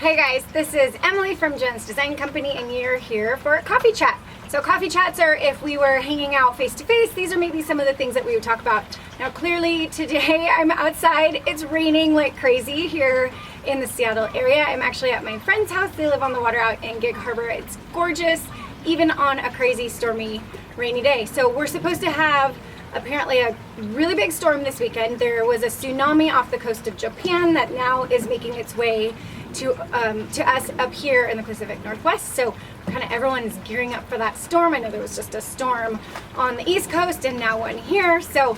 Hey guys, this is Emily from Jen's Design Company and you're here for a coffee chat. So coffee chats are if we were hanging out face to face. These are maybe some of the things that we would talk about. Now clearly today I'm outside. It's raining like crazy here in the Seattle area. I'm actually at my friend's house. They live on the water out in Gig Harbor. It's gorgeous even on a crazy stormy rainy day. So we're supposed to have apparently a really big storm this weekend. There was a tsunami off the coast of Japan that now is making its way to us up here in the Pacific Northwest. So kind of everyone is gearing up for that storm. I know there was just a storm on the East Coast and now one here. So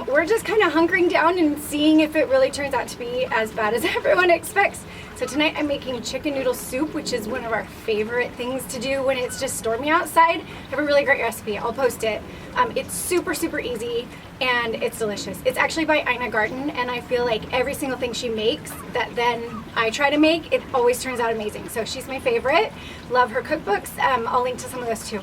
we're just kind of hunkering down and seeing if it really turns out to be as bad as everyone expects. So tonight I'm making chicken noodle soup, which is one of our favorite things to do when it's just stormy outside. I have a really great recipe. I'll post it. It's super, super easy and it's delicious. It's actually by Ina Garten, and I feel like every single thing she makes that then I try to make, it always turns out amazing. So she's my favorite. Love her cookbooks. I'll link to some of those too.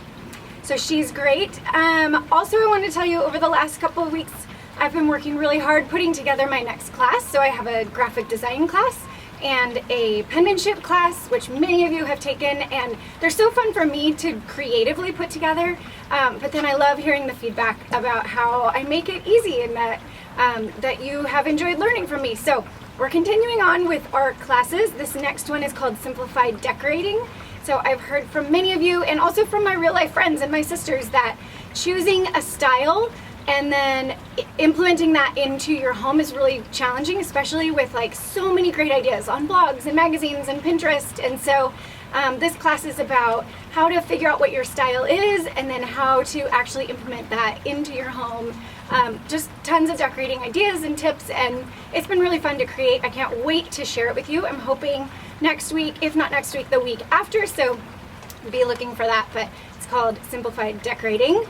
So she's great. Also, I wanted to tell you over the last couple of weeks, I've been working really hard putting together my next class. So I have a graphic design class and a penmanship class, which many of you have taken, and they're so fun for me to creatively put together, but then I love hearing the feedback about how I make it easy and that you have enjoyed learning from me. So we're continuing on with our classes. This next one is called Simplified Decorating. So I've heard from many of you and also from my real life friends and my sisters that choosing a style and then implementing that into your home is really challenging, especially with like so many great ideas on blogs and magazines and Pinterest. And so this class is about how to figure out what your style is and then how to actually implement that into your home. Just tons of decorating ideas and tips, and it's been really fun to create. I can't wait to share it with you. I'm hoping next week, if not next week, the week after. So be looking for that, but it's called Simplified Decorating.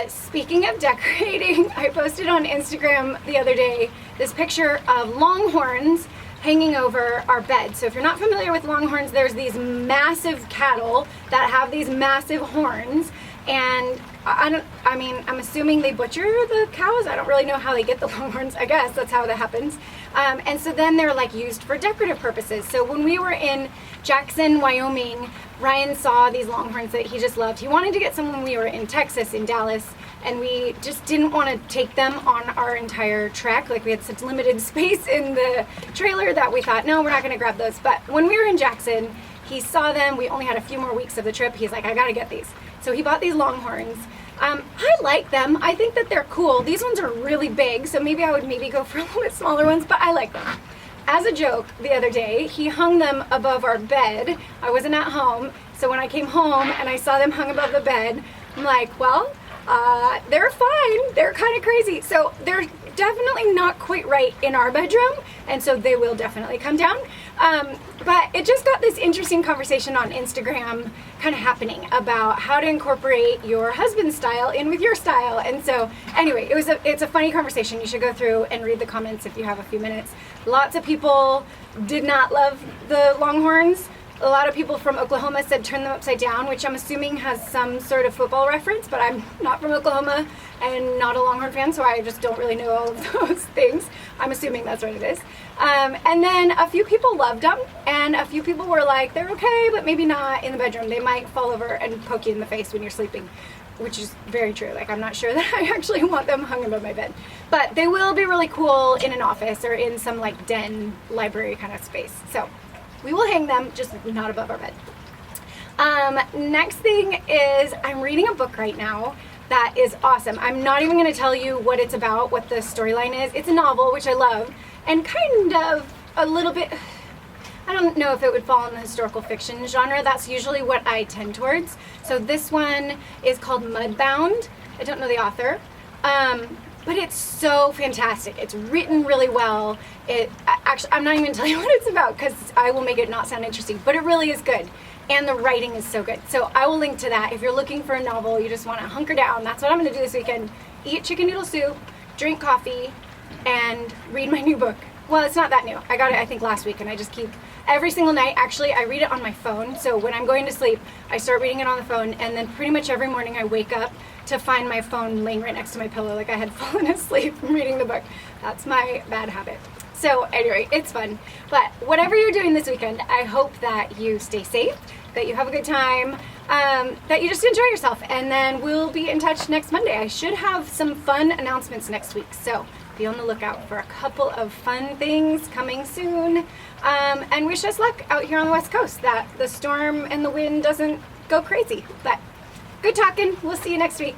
Speaking of decorating, I posted on Instagram the other day this picture of longhorns hanging over our bed. So if you're not familiar with longhorns, there's these massive cattle that have these massive horns, and I'm assuming they butcher the cows. I don't really know how they get the longhorns. I guess that's how that happens. And so then they're like used for decorative purposes. So when we were in Jackson, Wyoming, Ryan saw these longhorns that he just loved. He wanted to get some when we were in Texas, in Dallas, and we just didn't want to take them on our entire trek. Like we had such limited space in the trailer that we thought, no, we're not going to grab those. But when we were in Jackson, he saw them. We only had a few more weeks of the trip. He's like, I got to get these. So he bought these longhorns. I like them. I think that they're cool. These ones are really big, so maybe I would go for a little bit smaller ones, but I like them. As a joke, the other day, he hung them above our bed. I wasn't at home, so when I came home and I saw them hung above the bed, I'm like, well, they're fine. They're kind of crazy. So they're definitely not quite right in our bedroom, and so they will definitely come down. But it just got this interesting conversation on Instagram kind of happening about how to incorporate your husband's style in with your style. And so anyway, it's a funny conversation. You should go through and read the comments if you have a few minutes. Lots of people did not love the longhorns. A lot of people from Oklahoma said turn them upside down, which I'm assuming has some sort of football reference, but I'm not from Oklahoma and not a Longhorn fan, so I just don't really know all of those things. I'm assuming that's what it is. And then a few people loved them, and a few people were like, they're okay, but maybe not in the bedroom. They might fall over and poke you in the face when you're sleeping, which is very true. Like, I'm not sure that I actually want them hung above my bed. But they will be really cool in an office or in some like den library kind of space. So we will hang them, just not above our bed. Next thing is I'm reading a book right now that is awesome. I'm not even going to tell you what it's about, what the storyline is. It's a novel, which I love, and kind of a little bit, I don't know if it would fall in the historical fiction genre. That's usually what I tend towards. So this one is called Mudbound. I don't know the author. But it's so fantastic. It's written really well. Actually, I'm not even telling you what it's about because I will make it not sound interesting, but it really is good. And the writing is so good. So I will link to that. If you're looking for a novel, you just want to hunker down, that's what I'm going to do this weekend. Eat chicken noodle soup, drink coffee, and read my new book. Well, it's not that new. I got it, I think, last week, and I just keep, every single night, actually, I read it on my phone. So when I'm going to sleep, I start reading it on the phone, and then pretty much every morning I wake up to find my phone laying right next to my pillow like I had fallen asleep from reading the book. That's my bad habit. So anyway, it's fun. But whatever you're doing this weekend, I hope that you stay safe, that you have a good time, that you just enjoy yourself. And then we'll be in touch next Monday. I should have some fun announcements next week. So be on the lookout for a couple of fun things coming soon. And wish us luck out here on the West Coast, that the storm and the wind doesn't go crazy. But good talking. We'll see you next week.